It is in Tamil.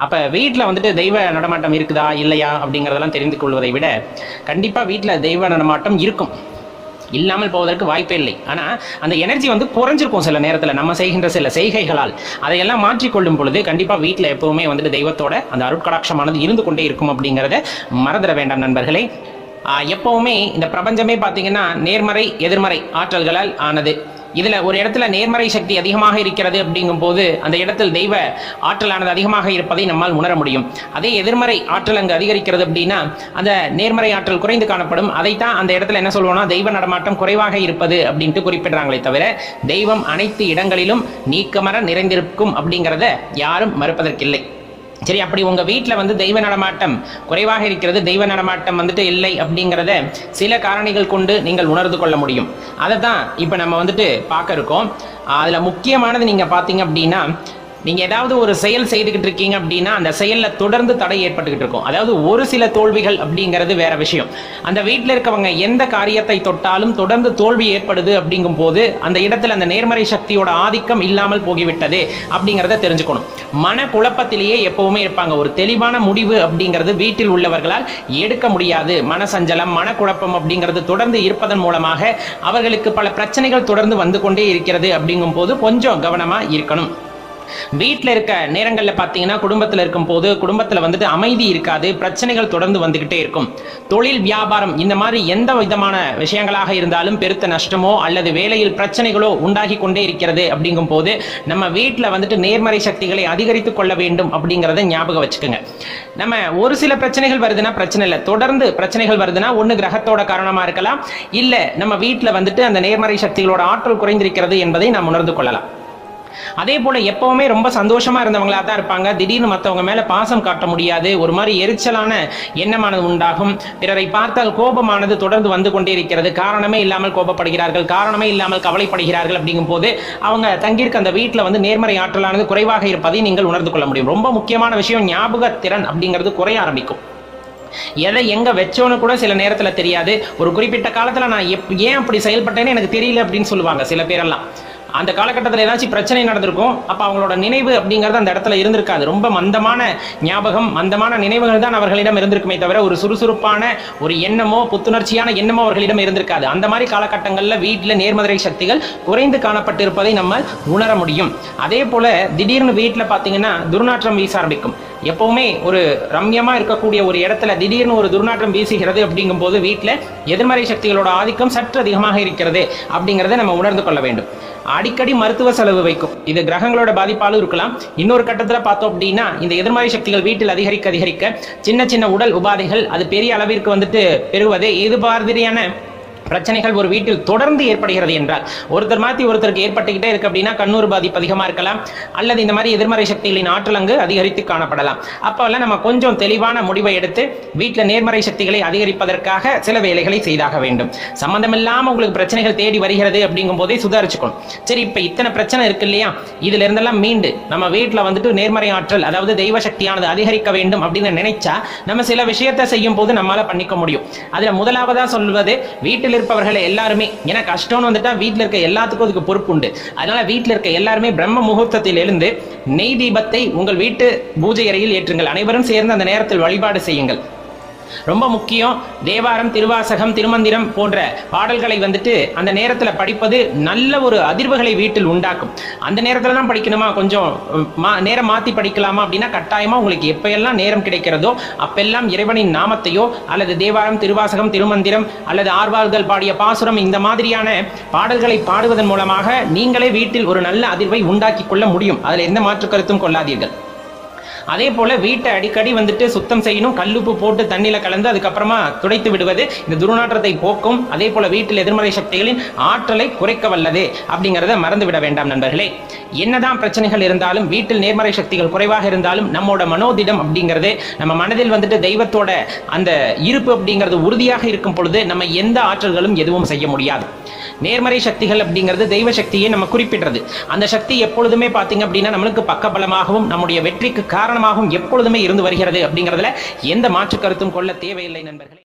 அப்ப வீட்ல வந்துட்டு தெய்வ நடமாட்டம் இருக்குதா இல்லையா அப்படிங்கிறதெல்லாம் தெரிந்து கொள்வதை விட கண்டிப்பா வீட்ல தெய்வ நடமாட்டம் இருக்கும், இல்லாமல் போவதற்கு வாய்ப்பே இல்லை. ஆனா அந்த எனர்ஜி வந்து குறைஞ்சிருக்கும் சில நேரத்தில் நம்ம செய்கின்ற சில செய்கைகளால். அதையெல்லாம் மாற்றிக்கொள்ளும் பொழுது கண்டிப்பா வீட்டில் எப்பவுமே வந்துட்டு தெய்வத்தோட அந்த அருட்கடாட்சமானது இருந்து கொண்டே இருக்கும் அப்படிங்கிறத மறந்துட வேண்டாம் நண்பர்களே. எப்பவுமே இந்த பிரபஞ்சமே பார்த்தீங்கன்னா நேர்மறை எதிர்மறை ஆற்றல்களால் ஆனது. இதுல ஒரு இடத்துல நேர்மறை சக்தி அதிகமாக இருக்கிறது அப்படிங்கும் போது அந்த இடத்தில் தெய்வ ஆற்றலானது அதிகமாக இருப்பதை நம்மால் உணர முடியும். அதே எதிர்மறை ஆற்றல் அங்கு அதிகரிக்கிறது அப்படின்னா அந்த நேர்மறை ஆற்றல் குறைந்து காணப்படும். அதைத்தான் அந்த இடத்துல என்ன சொல்லுவோம்னா தெய்வ நடமாட்டம் குறைவாக இருப்பது அப்படின்ட்டு குறிப்பிடுறாங்களே தவிர தெய்வம் அனைத்து இடங்களிலும் நீக்கமர நிறைந்திருக்கும் அப்படிங்கிறத யாரும் மறுப்பதற்கில்லை. சரி, அப்படி உங்க வீட்டில் வந்து தெய்வ நடமாட்டம் குறைவாக இருக்கிறது, தெய்வ நடமாட்டம் வந்துட்டு இல்லை அப்படிங்கிறத சில காரணிகள் கொண்டு நீங்கள் உணர்ந்து கொள்ள முடியும். அதை தான் இப்போ நம்ம வந்துட்டு பார்க்க இருக்கோம். அதில் முக்கியமானது நீங்கள் பார்த்தீங்க அப்படின்னா, நீங்கள் ஏதாவது ஒரு செயல் செய்துக்கிட்டு இருக்கீங்க அப்படின்னா அந்த செயலில் தொடர்ந்து தடை ஏற்பட்டுக்கிட்டு இருக்கும். அதாவது ஒரு சில தோல்விகள் அப்படிங்கிறது வேற விஷயம். அந்த வீட்டில் இருக்கவங்க எந்த காரியத்தை தொட்டாலும் தொடர்ந்து தோல்வி ஏற்படுது அப்படிங்கும் போது அந்த இடத்துல அந்த நேர்மறை சக்தியோட ஆதிக்கம் இல்லாமல் போகிவிட்டது அப்படிங்கிறத தெரிஞ்சுக்கணும். மன குழப்பத்திலேயே எப்பவுமே இருப்பாங்க. ஒரு தெளிவான முடிவு அப்படிங்கிறது வீட்டில் உள்ளவர்களால் எடுக்க முடியாது. மனசஞ்சலம் மனக்குழப்பம் அப்படிங்கிறது தொடர்ந்து இருப்பதன் மூலமாக அவர்களுக்கு பல பிரச்சனைகள் தொடர்ந்து வந்து கொண்டே இருக்கிறது அப்படிங்கும் போது கொஞ்சம் கவனமா இருக்கணும். வீட்டில் இருக்க நேரங்களில் பார்த்தீங்கன்னா குடும்பத்தில் இருக்கும் போது குடும்பத்தில் வந்துட்டு அமைதி இருக்காது, பிரச்சனைகள் தொடர்ந்து வந்துகிட்டே இருக்கும். தொழில் வியாபாரம் இந்த மாதிரி எந்த விதமான விஷயங்களாக இருந்தாலும் பெருத்த நஷ்டமோ அல்லது வேலையில் பிரச்சனைகளோ உண்டாகி கொண்டே இருக்கிறது அப்படிங்கும் போது நம்ம வீட்டில் வந்துட்டு நேர்மறை சக்திகளை அதிகரித்துக் கொள்ள வேண்டும் அப்படிங்கிறத ஞாபகம் வச்சுக்கோங்க. நம்ம ஒரு சில பிரச்சனைகள் வருதுன்னா பிரச்சனை இல்லை, தொடர்ந்து பிரச்சனைகள் வருதுன்னா ஒன்று கிரகத்தோட காரணமாக இருக்கலாம், இல்லை நம்ம வீட்டில் வந்துட்டு அந்த நேர்மறை சக்திகளோட ஆற்றல் குறைந்திருக்கிறது என்பதை நாம் உணர்ந்து கொள்ளலாம். அதே போல எப்பவுமே ரொம்ப சந்தோஷமா இருந்தவங்களா தான் இருப்பாங்க. திடீர்னு மற்றவங்க மேல பாசம் காட்ட முடியாது, ஒரு மாதிரி எரிச்சலான எண்ணமானது உண்டாகும். பிறரை பார்த்தால் கோபமானது தொடர்ந்து வந்து கொண்டே இருக்கிறது. காரணமே இல்லாமல் கோபப்படுகிறார்கள், காரணமே இல்லாமல் கவலைப்படுகிறார்கள். அப்படிங்கும் போது அவங்க தங்கியிருக்க அந்த வீட்டில் வந்து நேர்மறை ஆற்றலானது குறைவாக இருப்பதை நீங்கள் உணர்ந்து கொள்ள முடியும். ரொம்ப முக்கியமான விஷயம், ஞாபக திறன் அப்படிங்கிறது குறைய ஆரம்பிக்கும். எதை எங்க வச்சோன்னு கூட சில நேரத்தில் தெரியாது. ஒரு குறிப்பிட்ட காலத்தில் நான் ஏன் அப்படி செயல்பட்டேன்னு எனக்கு தெரியல அப்படின்னு சொல்லுவாங்க சில பேரெல்லாம். அந்த காலகட்டத்தில் ஏதாச்சும் பிரச்சனை நடந்திருக்கும், அப்போ அவங்களோட நினைவு அப்படிங்கிறது அந்த இடத்துல இருந்திருக்காது. ரொம்ப மந்தமான ஞாபகம், மந்தமான நினைவுகள் தான் அவர்களிடம் இருந்திருக்குமே தவிர ஒரு சுறுசுறுப்பான ஒரு எண்ணமோ புத்துணர்ச்சியான எண்ணமோ அவர்களிடம் இருந்திருக்காது. அந்த மாதிரி காலகட்டங்களில் வீட்டில் நேர்மறை சக்திகள் குறைந்து காணப்பட்டிருப்பதை நம்ம உணர முடியும். அதே போல திடீர்னு வீட்டில் பார்த்தீங்கன்னா துர்நாற்றம் வீச ஆரம்பிக்கும். எப்பவுமே ஒரு ரம்யமா இருக்கக்கூடிய ஒரு இடத்துல திடீர்னு ஒரு துர்நாற்றம் வீசுகிறது அப்படிங்கும் போது வீட்டில் எதிர்மறை சக்திகளோட ஆதிக்கம் சற்று அதிகமாக இருக்கிறது அப்படிங்கிறத நம்ம உணர்ந்து கொள்ள வேண்டும். அடிக்கடி மருத்துவ செலவு வைக்கும், இது கிரகங்களோட பாதிப்பாலும் இருக்கலாம். இன்னொரு கட்டத்தில் பார்த்தோம் அப்படின்னா இந்த எதிர்மறை சக்திகள் வீட்டில் அதிகரிக்க சின்ன சின்ன உடல் உபாதைகள் அது பெரிய அளவிற்கு வந்துட்டு பெறுவது இது மாதிரியான பிரச்சனைகள் ஒரு வீட்டில் தொடர்ந்து ஏற்படுகிறது என்றால், ஒருத்தர் மாற்றி ஒருத்தருக்கு ஏற்பட்டுக்கிட்டே இருக்கு அப்படின்னா கண்ணூர் பாதிப்பு அதிகமாக இருக்கலாம், அல்லது இந்த மாதிரி எதிர்மறை சக்திகளின் ஆற்றல் அங்கு அதிகரித்து காணப்படலாம். அப்போல்லாம் நம்ம கொஞ்சம் தெளிவான முடிவை எடுத்து வீட்டில் நேர்மறை சக்திகளை அதிகரிப்பதற்காக சில வேலைகளை செய்தாக வேண்டும். சம்பந்தமில்லாமல் உங்களுக்கு பிரச்சனைகள் தேடி வருகிறது அப்படிங்கும் போதே சுதாரிச்சுக்கணும். சரி, இப்போ இத்தனை பிரச்சனை இருக்கு இல்லையா, இதுல இருந்தெல்லாம் மீண்டு நம்ம வீட்டில் வந்துட்டு நேர்மறை ஆற்றல் அதாவது தெய்வ சக்தியானது அதிகரிக்க வேண்டும் அப்படின்னு நினைச்சா நம்ம சில விஷயத்தை செய்யும் போது நம்மளால பண்ணிக்க முடியும். அதுல முதலாவதா சொல்வது, வீட்டில் இருப்பவர்கள் எல்லாருமே, ஏன்னா கஷ்டம்னு வந்துட்டா வீட்டில் இருக்க எல்லாத்துக்கும் அதுக்கு பொறுப்பு உண்டு. அதனால வீட்டில் இருக்க எல்லாருமே பிரம்ம முகூர்த்தத்தில் எழுந்து நெய் தீபத்தை உங்கள் வீட்டு பூஜை அறையில் ஏற்றுங்கள். அனைவரும் சேர்ந்து அந்த நேரத்தில் வழிபாடு செய்யுங்கள். ரொம்ப முக்கியம். தேவாரம் திருவாசகம் திருமந்திரம் போன்ற பாடல்களை வந்துட்டு அந்த நேரத்தில் படிப்பது நல்ல ஒரு அதிர்வுகளை வீட்டில் உண்டாக்கும். அந்த நேரத்தில் தான் படிக்கணுமா, கொஞ்சம் நேரம் மாற்றி படிக்கலாமா அப்படின்னா கட்டாயமா உங்களுக்கு எப்பெல்லாம் நேரம் கிடைக்கிறதோ அப்பெல்லாம் இறைவனின் நாமத்தையோ அல்லது தேவாரம் திருவாசகம் திருமந்திரம் அல்லது ஆர்வார்கள் பாடிய பாசுரம் இந்த மாதிரியான பாடல்களை பாடுவதன் மூலமாக நீங்களே வீட்டில் ஒரு நல்ல அதிர்வை உண்டாக்கி கொள்ள முடியும். அதில் எந்த மாற்று கருத்தும் கொள்ளாதீர்கள். அதே போல வீட்டை அடிக்கடி வந்துட்டு சுத்தம் செய்யணும். கல்லுப்பு போட்டு தண்ணியில கலந்து அதுக்கப்புறமா துடைத்து விடுவது இந்த துர்நாற்றத்தை போக்கும். அதே போல வீட்டில் எதிர்மறை சக்திகளின் ஆற்றலை குறைக்க வல்லது அப்படிங்கிறத மறந்து விட வேண்டாம் நண்பர்களே. என்னதான் பிரச்சனைகள் இருந்தாலும் வீட்டில் நேர்மறை சக்திகள் குறைவாக இருந்தாலும் நம்மோட மனோதிடம் அப்படிங்கிறது, நம்ம மனதில் வந்துட்டு தெய்வத்தோட அந்த இருப்பு அப்படிங்கிறது உறுதியாக இருக்கும் பொழுது நம்ம எந்த ஆற்றல்களும் எதுவும் செய்ய முடியாது. நேர்மறை சக்திகள் அப்படிங்கிறது தெய்வ சக்தியை நம்ம குறிப்பிடுறது. அந்த சக்தி எப்பொழுதுமே பார்த்தீங்க அப்படின்னா நம்மளுக்கு பக்கபலமாகவும் நம்முடைய வெற்றிக்கு காரணமாகவும் எப்பொழுதுமே இருந்து வருகிறது அப்படிங்கிறதுல எந்த மாற்று கருத்தும் கொள்ள தேவையில்லை நண்பர்களே.